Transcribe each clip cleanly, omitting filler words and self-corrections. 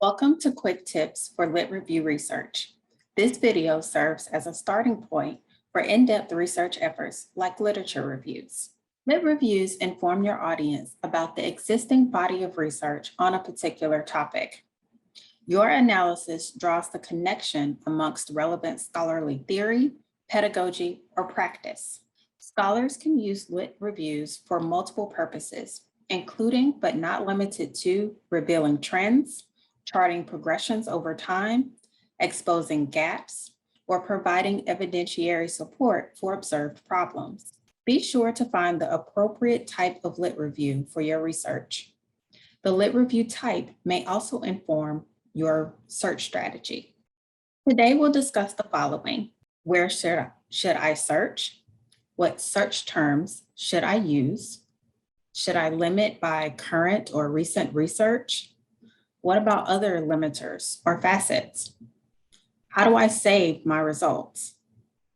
Welcome to Quick Tips for Lit Review Research. This video serves as a starting point for in-depth research efforts like literature reviews. Lit reviews inform your audience about the existing body of research on a particular topic. Your analysis draws the connection amongst relevant scholarly theory, pedagogy, or practice. Scholars can use lit reviews for multiple purposes, including but not limited to revealing trends, charting progressions over time, exposing gaps, or providing evidentiary support for observed problems. Be sure to find the appropriate type of lit review for your research. The lit review type may also inform your search strategy. Today, we'll discuss the following. Where should I search? What search terms should I use? Should I limit by current or recent research? What about other limiters or facets? How do I save my results?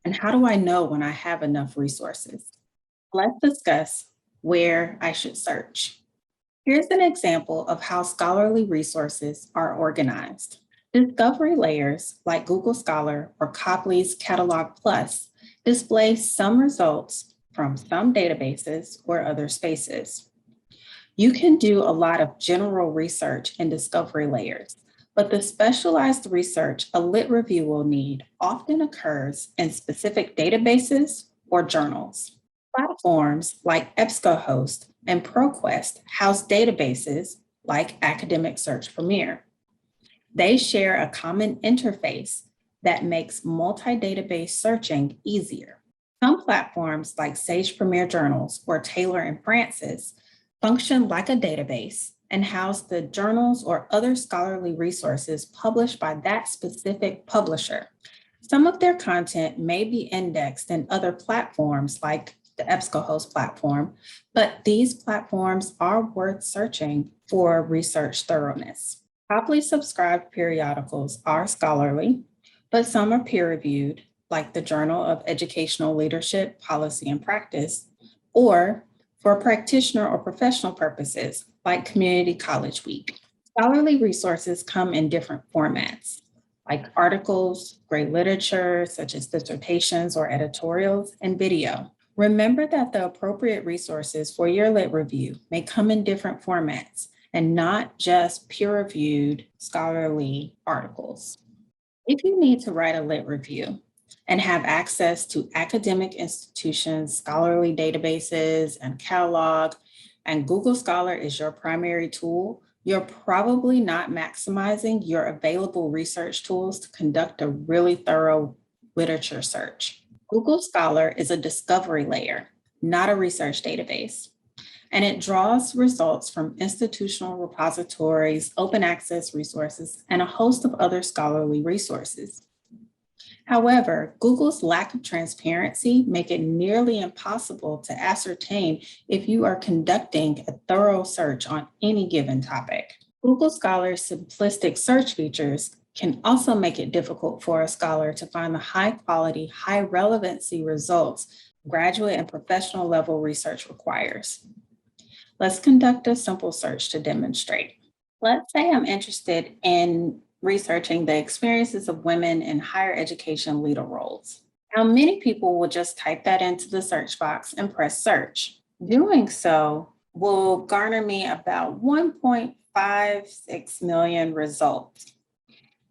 And how do I know when I have enough resources? Let's discuss where I should search. Here's an example of how scholarly resources are organized. Discovery layers like Google Scholar or Copley's Catalog Plus display some results from some databases or other spaces. You can do a lot of general research in discovery layers, but the specialized research a lit review will need often occurs in specific databases or journals. Platforms like EBSCO host and ProQuest house databases like Academic Search Premier. They share a common interface that makes multi-database searching easier. Some platforms like Sage Premier Journals or Taylor and Francis function like a database and house the journals or other scholarly resources published by that specific publisher. Some of their content may be indexed in other platforms like the EBSCO host platform, but these platforms are worth searching for research thoroughness. Properly subscribed periodicals are scholarly, but some are peer-reviewed, like the Journal of Educational Leadership, Policy, and Practice, or for practitioner or professional purposes, like Community College Week. Scholarly resources come in different formats, like articles, great literature, such as dissertations or editorials, and video. Remember that the appropriate resources for your lit review may come in different formats and not just peer-reviewed scholarly articles. If you need to write a lit review and have access to academic institutions, scholarly databases, and catalog, and Google Scholar is your primary tool, you're probably not maximizing your available research tools to conduct a really thorough literature search. Google Scholar is a discovery layer, not a research database, and it draws results from institutional repositories, open access resources, and a host of other scholarly resources. However, Google's lack of transparency make it nearly impossible to ascertain if you are conducting a thorough search on any given topic. Google Scholar's simplistic search features can also make it difficult for a scholar to find the high quality, high relevancy results graduate and professional level research requires. Let's conduct a simple search to demonstrate. Let's say I'm interested in researching the experiences of women in higher education leader roles. Now, many people will just type that into the search box and press search. Doing so will garner me about 1.56 million results.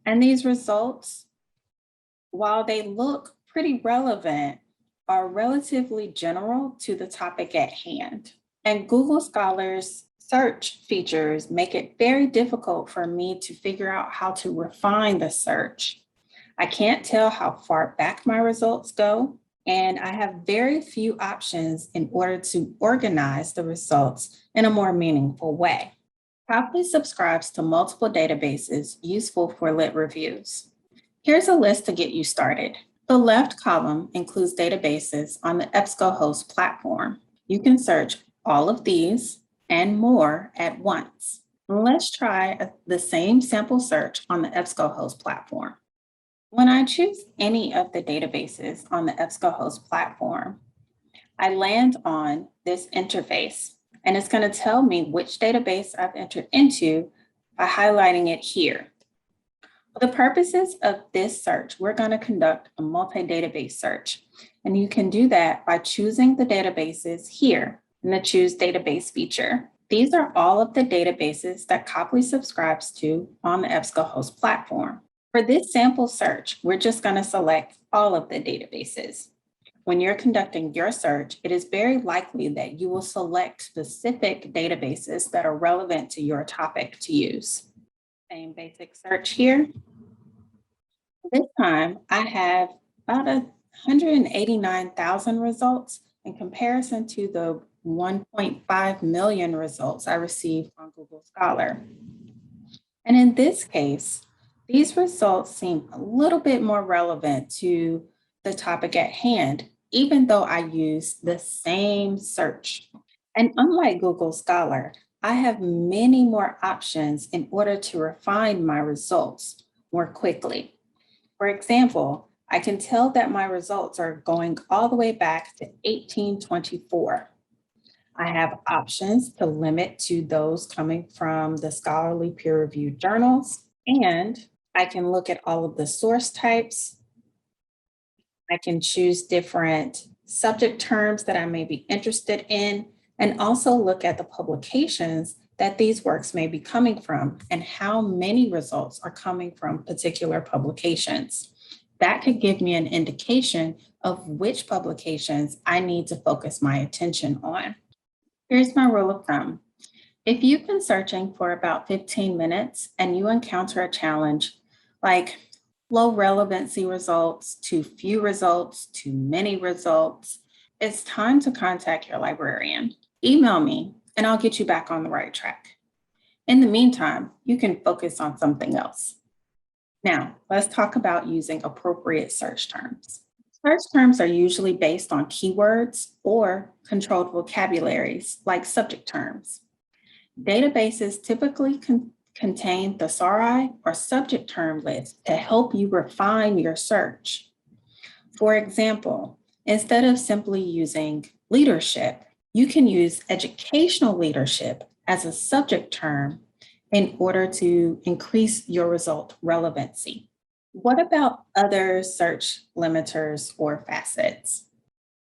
And these results, while they look pretty relevant, are relatively general to the topic at hand. And Google Scholar's search features make it very difficult for me to figure out how to refine the search. I can't tell how far back my results go, and I have very few options in order to organize the results in a more meaningful way. Copley subscribes to multiple databases useful for lit reviews. Here's a list to get you started. The left column includes databases on the EBSCO host platform. You can search all of these and more at once. Let's try the same sample search on the EBSCO host platform. When I choose any of the databases on the EBSCO host platform, I land on this interface, and it's going to tell me which database I've entered into by highlighting it here. For the purposes of this search, we're going to conduct a multi-database search. And you can do that by choosing the databases here in the Choose Database feature. These are all of the databases that Copley subscribes to on the EBSCO host platform. For this sample search, we're just going to select all of the databases. When you're conducting your search, it is very likely that you will select specific databases that are relevant to your topic to use. Same basic search here. This time, I have about 189,000 results in comparison to the 1.5 million results I received on Google Scholar. And in this case, these results seem a little bit more relevant to the topic at hand, even though I use the same search. And unlike Google Scholar, I have many more options in order to refine my results more quickly. For example, I can tell that my results are going all the way back to 1824. I have options to limit to those coming from the scholarly peer-reviewed journals, and I can look at all of the source types. I can choose different subject terms that I may be interested in, and also look at the publications that these works may be coming from and how many results are coming from particular publications. That could give me an indication of which publications I need to focus my attention on. Here's my rule of thumb. If you've been searching for about 15 minutes and you encounter a challenge like low relevancy results, too few results, too many results, it's time to contact your librarian. Email me and I'll get you back on the right track. In the meantime, you can focus on something else. Now, let's talk about using appropriate search terms. Search terms are usually based on keywords or controlled vocabularies like subject terms. Databases typically contain thesauri or subject term lists to help you refine your search. For example, instead of simply using leadership, you can use educational leadership as a subject term in order to increase your result relevancy. What about other search limiters or facets?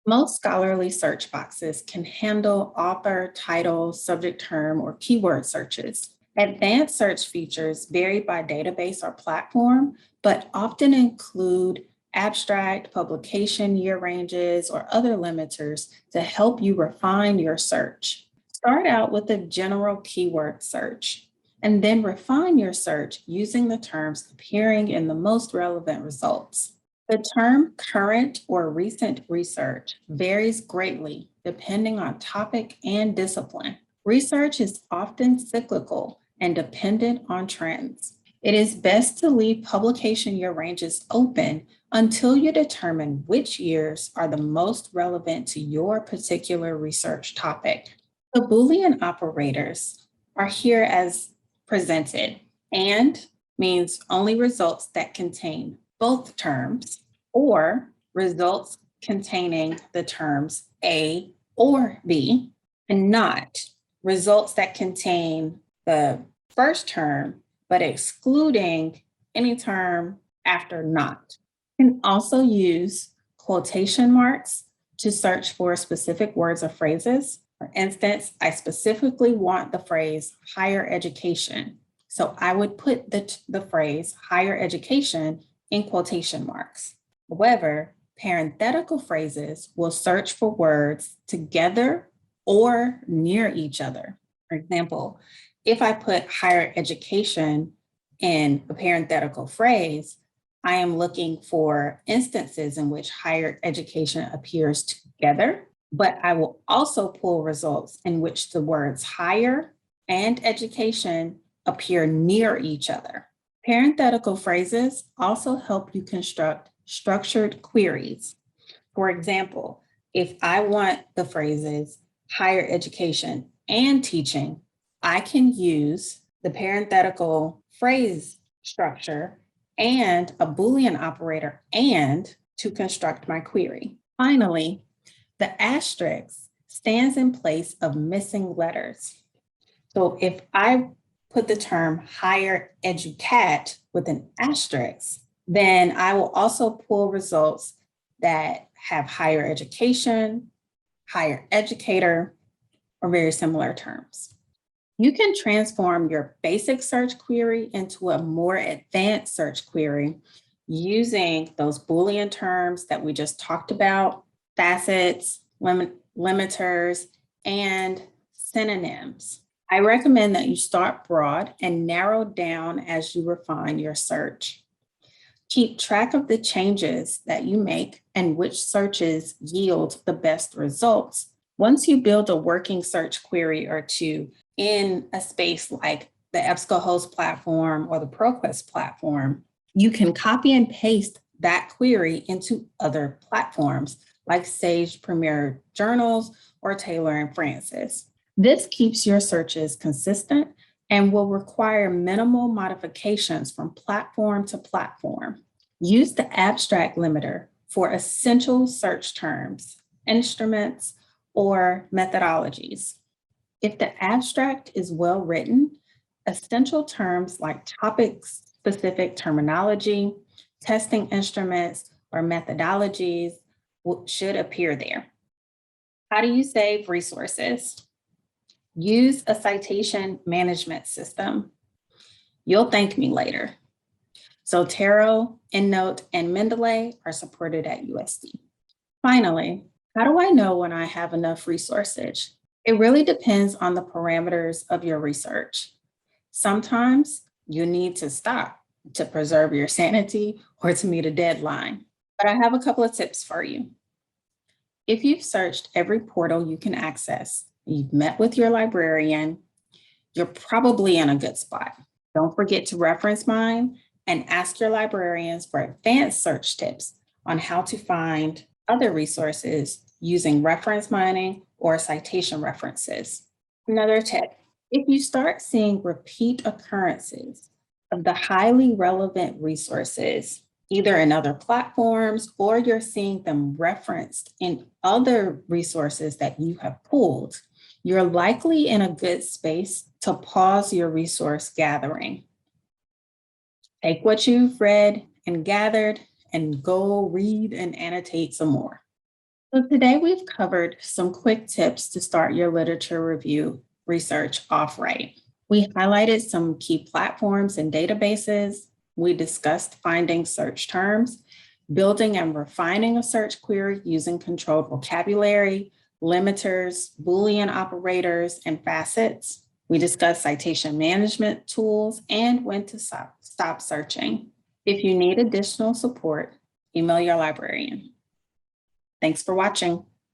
Most scholarly search boxes can handle author, title, subject term, or keyword searches. Advanced search features vary by database or platform, but often include abstract, publication year ranges, or other limiters to help you refine your search. Start out with a general keyword search, and then refine your search using the terms appearing in the most relevant results. The term current or recent research varies greatly depending on topic and discipline. Research is often cyclical and dependent on trends. It is best to leave publication year ranges open until you determine which years are the most relevant to your particular research topic. The Boolean operators are here as presented. And means only results that contain both terms, or results containing the terms A or B, and not results that contain the first term, but excluding any term after not. You can also use quotation marks to search for specific words or phrases. For instance, I specifically want the phrase higher education. So I would put the phrase higher education in quotation marks. However, parenthetical phrases will search for words together or near each other. For example, if I put higher education in a parenthetical phrase, I am looking for instances in which higher education appears together, but I will also pull results in which the words higher and education appear near each other. Parenthetical phrases also help you construct structured queries. For example, if I want the phrases higher education and teaching, I can use the parenthetical phrase structure and a Boolean operator and to construct my query. Finally, the asterisk stands in place of missing letters. So if I put the term higher educat with an asterisk, then I will also pull results that have higher education, higher educator, or very similar terms. You can transform your basic search query into a more advanced search query using those Boolean terms that we just talked about, facets, limiters, and synonyms. I recommend that you start broad and narrow down as you refine your search. Keep track of the changes that you make and which searches yield the best results. Once you build a working search query or two in a space like the EBSCO host platform or the ProQuest platform, you can copy and paste that query into other platforms like Sage Premier Journals or Taylor and Francis. This keeps your searches consistent and will require minimal modifications from platform to platform. Use the abstract limiter for essential search terms, instruments, or methodologies. If the abstract is well written, essential terms like topic-specific terminology, testing instruments, or methodologies should appear there. How do you save resources? Use a citation management system. You'll thank me later. Zotero, EndNote, and Mendeley are supported at USD. Finally, how do I know when I have enough resources? It really depends on the parameters of your research. Sometimes you need to stop to preserve your sanity or to meet a deadline. But I have a couple of tips for you. If you've searched every portal you can access, you've met with your librarian, you're probably in a good spot. Don't forget to reference mine and ask your librarians for advanced search tips on how to find other resources using reference mining or citation references. Another tip, if you start seeing repeat occurrences of the highly relevant resources, either in other platforms or you're seeing them referenced in other resources that you have pulled, you're likely in a good space to pause your resource gathering. Take what you've read and gathered and go read and annotate some more. So today we've covered some quick tips to start your literature review research off right. We highlighted some key platforms and databases. We discussed finding search terms, building and refining a search query using controlled vocabulary, limiters, Boolean operators, and facets. We discussed citation management tools and when to stop searching. If you need additional support, email your librarian. Thanks for watching.